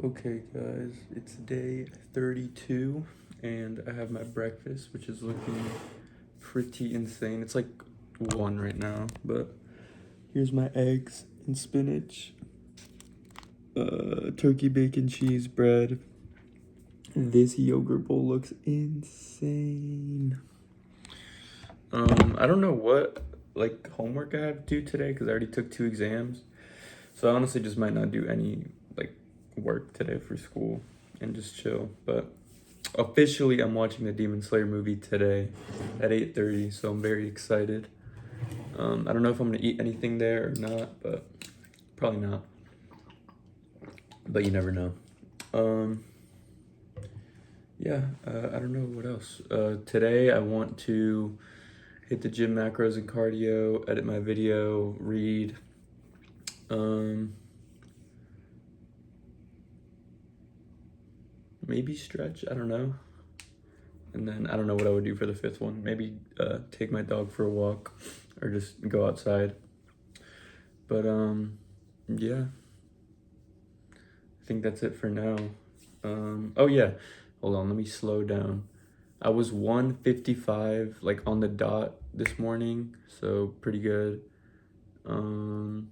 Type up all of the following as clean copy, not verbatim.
Okay, guys, it's day 32, and I have my breakfast, which is looking pretty insane. It's like 1 right now, but here's my eggs and spinach, turkey, bacon, cheese, bread. This yogurt bowl looks insane. I don't know what homework I have to do today because I already took 2 exams, so I honestly just might not do any work today for school and just chill. But officially, I'm watching the Demon Slayer movie today at 8:30, so I'm very excited. I don't know if I'm gonna eat anything there or not, but probably not. But you never know. I don't know what else. Today I want to hit the gym macros and cardio, edit my video, read. Maybe stretch, I don't know. And then I don't know what I would do for the 5th one. Maybe take my dog for a walk or just go outside. But yeah. I think that's it for now. Oh yeah, hold on, let me slow down. I was 155 on the dot this morning, so pretty good. What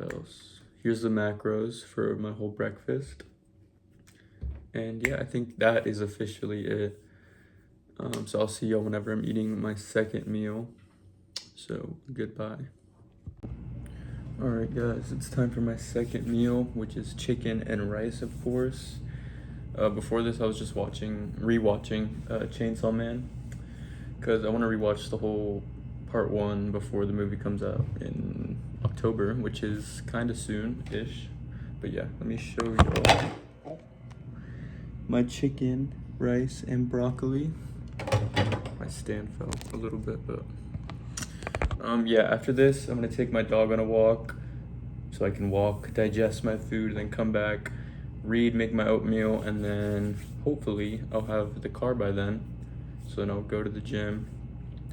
else? Here's the macros for my whole breakfast. And yeah, I think that is officially it. So I'll see y'all whenever I'm eating my 2nd meal. So goodbye. All right, guys, it's time for my 2nd meal, which is chicken and rice, of course. Before this, I was just rewatching Chainsaw Man, because I want to rewatch the whole part 1 before the movie comes out in October, which is kind of soon-ish. But yeah, let me show y'all my chicken, rice, and broccoli. My stand fell a little bit, but yeah, after this, I'm gonna take my dog on a walk so I can walk, digest my food, then come back, read, make my oatmeal, and then hopefully I'll have the car by then. So then I'll go to the gym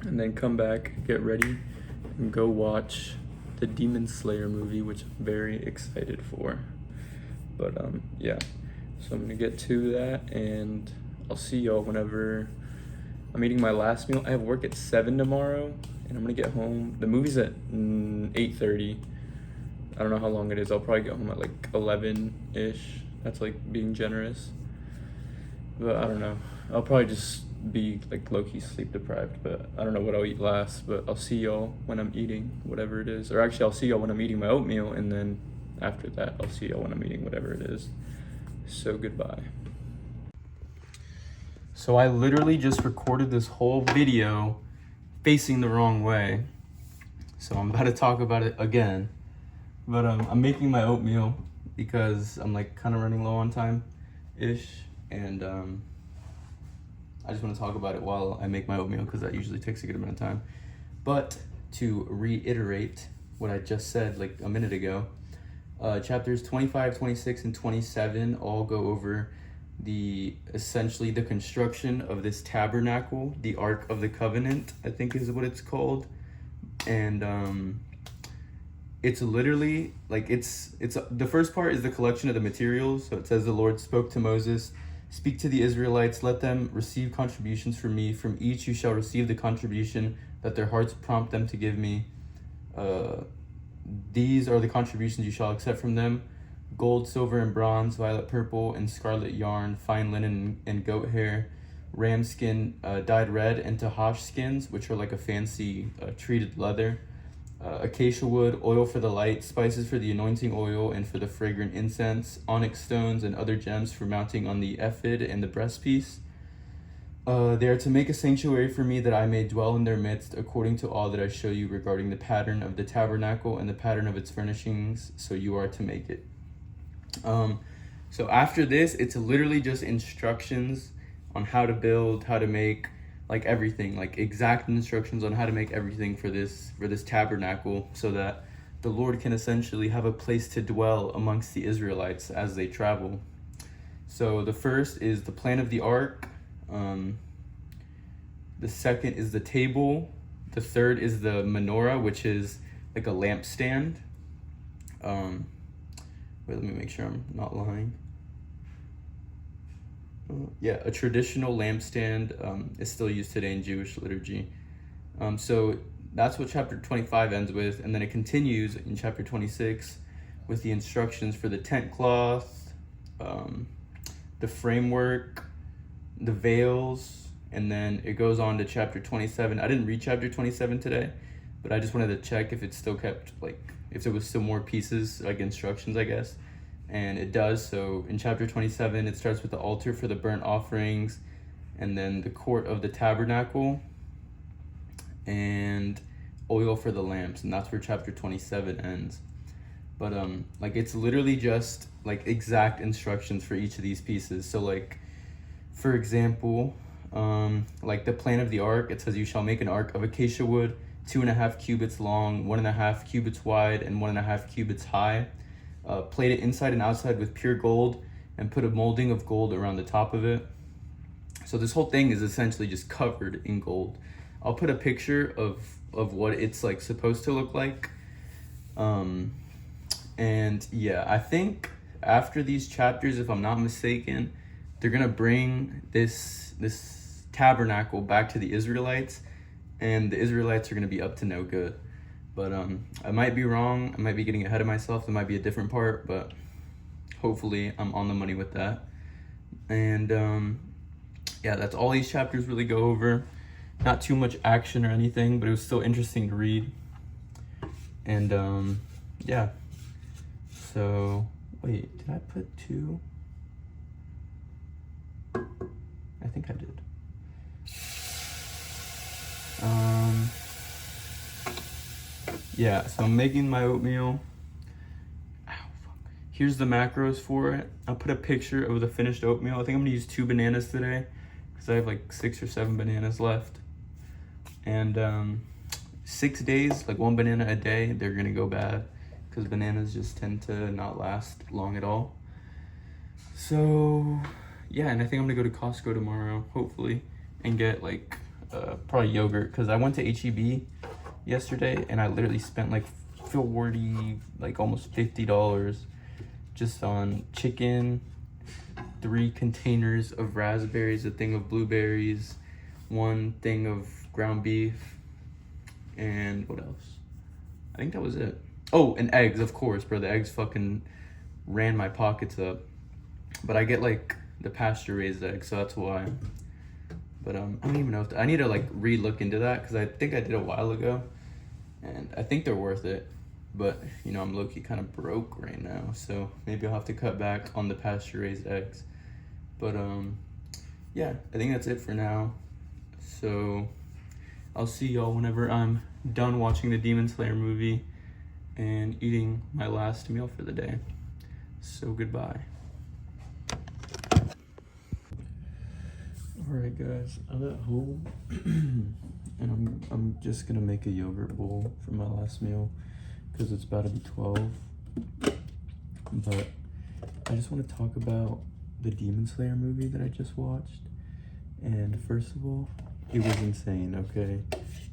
and then come back, get ready, and go watch the Demon Slayer movie, which I'm very excited for. But yeah, so I'm gonna get to that, and I'll see y'all whenever I'm eating my last meal. I have work at 7 tomorrow, and I'm gonna get home. The movie's at 8:30. I don't know how long it is. I'll probably get home at 11-ish. That's being generous. But I don't know. I'll probably just be low-key sleep deprived, but I don't know what I'll eat last. But I'll see y'all when I'm eating whatever it is. Or actually, I'll see y'all when I'm eating my oatmeal, and then after that, I'll see y'all when I'm eating whatever it is. So goodbye. So I literally just recorded this whole video facing the wrong way. So I'm about to talk about it again. But I'm making my oatmeal because I'm kind of running low on time-ish. And I just want to talk about it while I make my oatmeal because that usually takes a good amount of time. But to reiterate what I just said a minute ago, chapters 25, 26, and 27 all go over essentially the construction of this tabernacle, the Ark of the Covenant, I think is what it's called. And it's literally it's the first part is the collection of the materials. So it says the Lord spoke to Moses, speak to the Israelites, let them receive contributions from me. From each you shall receive the contribution that their hearts prompt them to give me. These are the contributions you shall accept from them: gold, silver, and bronze, violet, purple, and scarlet yarn, fine linen and goat hair, ram skin dyed red, and tahash skins, which are a fancy treated leather, acacia wood, oil for the light, spices for the anointing oil and for the fragrant incense, onyx stones, and other gems for mounting on the ephod and the breastpiece. They are to make a sanctuary for me, that I may dwell in their midst, according to all that I show you regarding the pattern of the tabernacle and the pattern of its furnishings, so you are to make it. So after this, it's literally just instructions on how to build, how to make everything, exact instructions on how to make everything for this tabernacle, so that the Lord can essentially have a place to dwell amongst the Israelites as they travel. So the first is the plan of the ark. The second is the table. The third is the menorah, which is a lampstand. Wait, let me make sure I'm not lying. Yeah, a traditional lampstand is still used today in Jewish liturgy. So that's what chapter 25 ends with, and then it continues in chapter 26 with the instructions for the tent cloth, the framework, the veils, and then it goes on to chapter 27. I didn't read chapter 27 today, but I just wanted to check if it still kept, like, if there was still more pieces, like instructions, I guess. And it does. So in chapter 27, it starts with the altar for the burnt offerings, and then the court of the tabernacle, and oil for the lamps, and that's where chapter 27 ends. But like, it's literally just like exact instructions for each of these pieces. So like, for example, like the plan of the ark, it says, you shall make an ark of acacia wood, 2.5 cubits long, 1.5 cubits wide, and 1.5 cubits high. Plate it inside and outside with pure gold, and put a molding of gold around the top of it. So this whole thing is essentially just covered in gold. I'll put a picture of what it's like supposed to look like. And yeah, I think after these chapters, if I'm not mistaken, they're gonna bring this tabernacle back to the Israelites, and the Israelites are gonna be up to no good. But I might be wrong. I might be getting ahead of myself. There might be a different part, but hopefully I'm on the money with that. And yeah, that's all these chapters really go over. Not too much action or anything, but it was still interesting to read. And yeah. So, wait, did I put 2? I think I did. Yeah, so I'm making my oatmeal. Ow, fuck. Here's the macros for it. I'll put a picture of the finished oatmeal. I think I'm gonna use 2 bananas today, because I have like 6 or 7 bananas left. And 6 days, like 1 banana a day, they're gonna go bad, because bananas just tend to not last long at all. So yeah, and I think I'm gonna go to Costco tomorrow, hopefully, and get like probably yogurt, because I went to HEB yesterday and I literally spent like 40, like almost $50 just on chicken, 3 containers of raspberries, a thing of blueberries, 1 thing of ground beef, and what else? I think that was it. Oh, and eggs, of course, bro. The eggs fucking ran my pockets up. But I get like the pasture raised eggs, so that's why. But I don't even know if I need to like re-look into that, because I think I did a while ago, and I think they're worth it. But you know, I'm low-key kind of broke right now, so maybe I'll have to cut back on the pasture raised eggs. But yeah, I think that's it for now. So I'll see y'all whenever I'm done watching the Demon Slayer movie and eating my last meal for the day. So goodbye. Alright guys, I'm at home and I'm just gonna make a yogurt bowl for my last meal, because it's about to be 12. But I just want to talk about the Demon Slayer movie that I just watched. And first of all, it was insane, okay?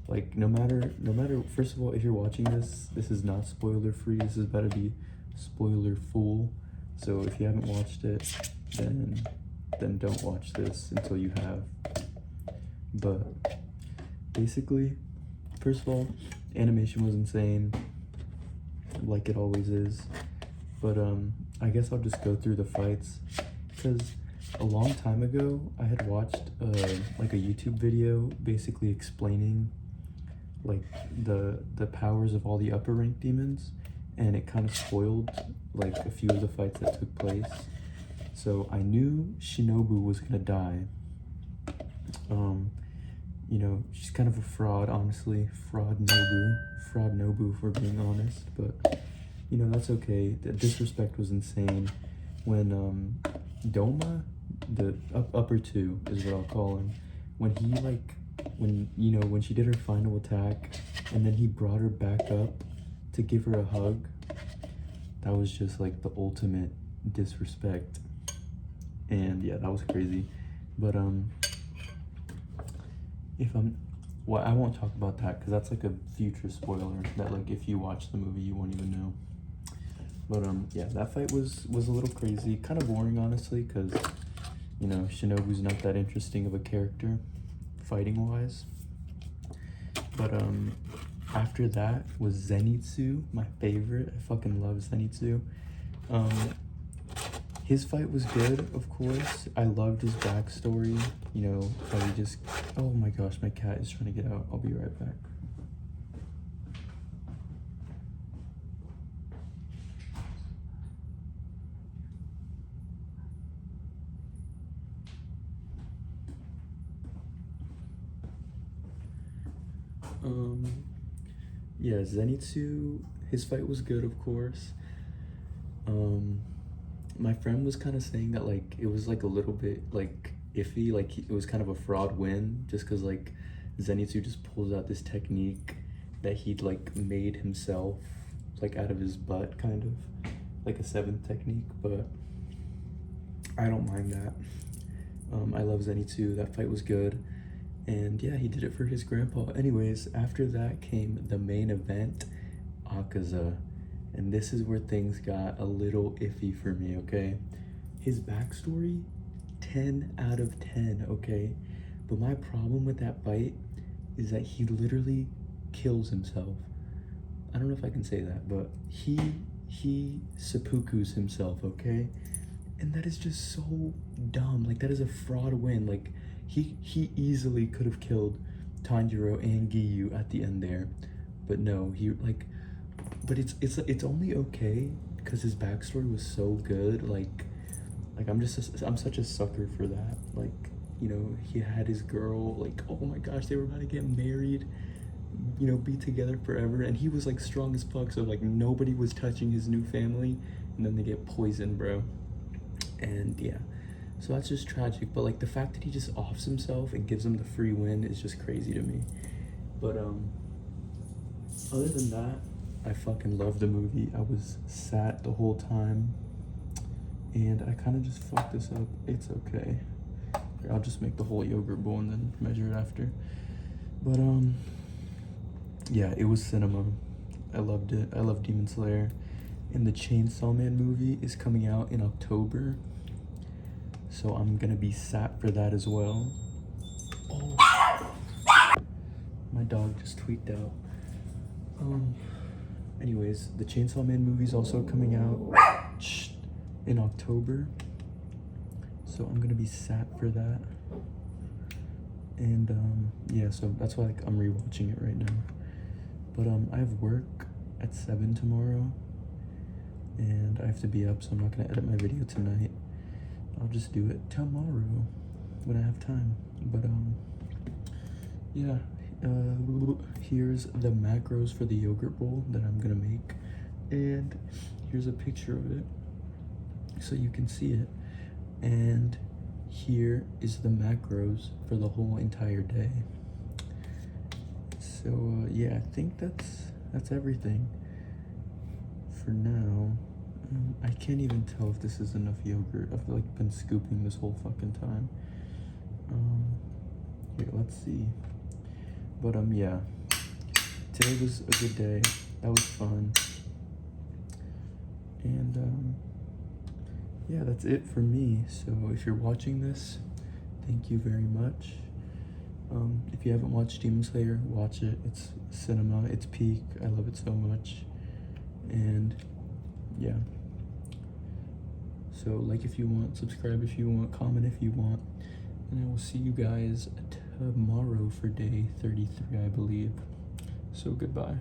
Like, no matter, first of all, if you're watching this is not spoiler free. This is about to be spoiler full. So if you haven't watched it, then don't watch this until you have. But basically, first of all, animation was insane, like it always is. But I guess I'll just go through the fights, because a long time ago I had watched like a YouTube video basically explaining like the powers of all the upper rank demons, and it kind of spoiled like a few of the fights that took place. So I knew Shinobu was gonna die. You know, she's kind of a fraud, honestly. Fraud Nobu, if we're being honest. But you know, that's okay. The disrespect was insane. When Doma, the upper 2 is what I'll call him, when he like, when she did her final attack and then he brought her back up to give her a hug, that was just like the ultimate disrespect. And yeah, that was crazy. But I won't talk about that, because that's like a future spoiler that like if you watch the movie you won't even know. But yeah, that fight was a little crazy, kind of boring honestly, because you know Shinobu's not that interesting of a character, fighting wise. But after that was Zenitsu, my favorite. I fucking love Zenitsu. His fight was good, of course. I loved his backstory. You know how he just. Oh my gosh, my cat is trying to get out. I'll be right back. Yeah, Zenitsu, his fight was good, of course. My friend was kind of saying that like it was like a little bit like iffy, like it was kind of a fraud win, just because like Zenitsu just pulls out this technique that he'd like made himself, like out of his butt, kind of like a seventh technique. But I don't mind that. I love Zenitsu. That fight was good. And yeah, he did it for his grandpa. Anyways, after that came the main event, Akaza. And this is where things got a little iffy for me, okay? His backstory, 10 out of 10, okay? But my problem with that fight is that he literally kills himself. I don't know if I can say that, but he seppukus himself, okay? And that is just so dumb. Like, that is a fraud win. Like, he easily could have killed Tanjiro and Giyu at the end there, but no, he like. But it's only okay because his backstory was so good. Like I'm such a sucker for that. Like, you know, he had his girl. Like, oh my gosh, they were about to get married. You know, be together forever, and he was like strong as fuck. So like nobody was touching his new family, and then they get poisoned, bro. And yeah. So that's just tragic, but like the fact that he just offs himself and gives him the free win is just crazy to me. But other than that, I fucking love the movie. I was sat the whole time, and I kind of just fucked this up. It's okay. I'll just make the whole yogurt bowl and then measure it after. But yeah, it was cinema. I loved it. I love Demon Slayer, and the Chainsaw Man movie is coming out in October. So I'm gonna be sat for that as well. Oh, my dog just tweaked out. Anyways, the Chainsaw Man movie is also coming out in October. So I'm gonna be sat for that. And yeah, so that's why like I'm rewatching it right now. But I have work at 7 tomorrow, and I have to be up, so I'm not gonna edit my video tonight. I'll just do it tomorrow when I have time. But yeah, here's the macros for the yogurt bowl that I'm gonna make, and here's a picture of it so you can see it. And here is the macros for the whole entire day. So yeah, I think that's everything for now. I can't even tell if this is enough yogurt. I've like been scooping this whole fucking time. Here, let's see. But yeah, today was a good day. That was fun. And yeah, that's it for me. So if you're watching this, thank you very much. If you haven't watched Demon Slayer, watch it. It's cinema. It's peak. I love it so much. And yeah. So like if you want, subscribe if you want, comment if you want, and I will see you guys tomorrow for day 33, I believe. So goodbye.